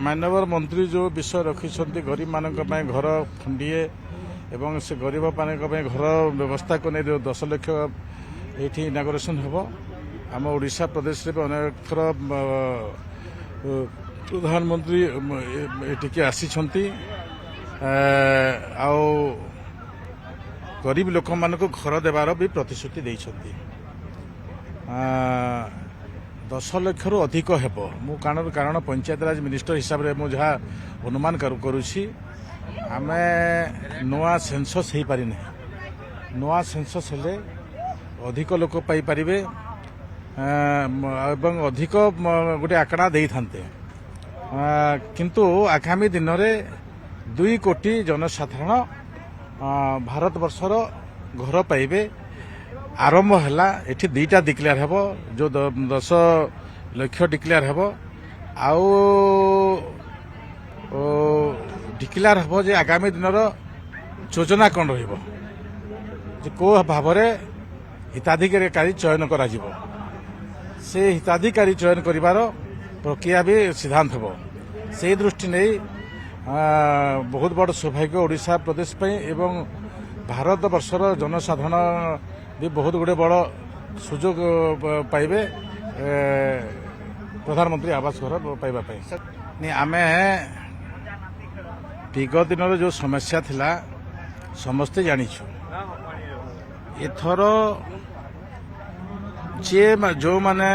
माननीय मंत्री जो विषय रखिंट गरीब मान घर खंडीए एवं से गरीब मान घर व्यवस्था को नहीं 10 लाख ये इनागुरेसन हम आम ओडिशा प्रदेश में अनेक थर प्रधानमंत्री एटिके आसी गरीब लोक मान घर देवार भी प्रतिश्रुति देइछंती 10 लाख रु अधिक हेब मु कारण पंचायत राज मिनिस्टर हिसाब से मुझे अनुमान करुच्छी आमे नुआ सेंसस हो पारि नुआ सेंसस हेले अधिक लोक पाई पारिबे एवं अधिक गोटे आंकड़ा दे थांते किंतु आगामी दिन में 2 कोटी जनसाधारण भारत वर्षर घर पाइबे आरंभ है एठी 2टा डिक्लेयर हेब जो 10 लाख डिक्लेयर हेब आउ डिक्लेयर हेब जे आगामी दिन योजना कौन रहिबो जे को भाव हिताधिकारी चयन करा जिवो से हिताधिकारी चयन करिवार प्रक्रिया भी सिद्धांत हेब से दृष्टि नहीं बहुत बड़ सौभाग्य ओडिशा प्रदेश पे एवं भारत वर्षर जनसाधारण भी बहुत गुड़े बड़ सुजोग पाइबे प्रधानमंत्री आवास घर पाइबा नहीं आमे विगत दिन जो समस्या थिला समस्ते जानिछु एथर जे जो माने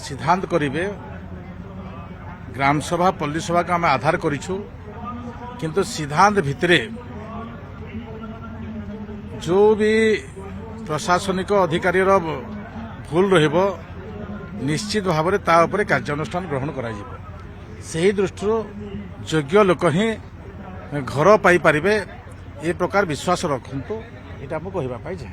सिद्धांत करिवे ग्राम सभा पल्ली सभा का आम आधार करिछु किंतु सिद्धांत भितरे जो भी प्रशासनिक अधिकारी भूल रहिबो निश्चित भाव में ता उपरे कार्यानुष्ठान ग्रहण करा जिवो सही दृष्टि योग्य लोक ही घर पाई पारिबे ए प्रकार विश्वास रखंतु एटा मु कहिबा पाई जाय।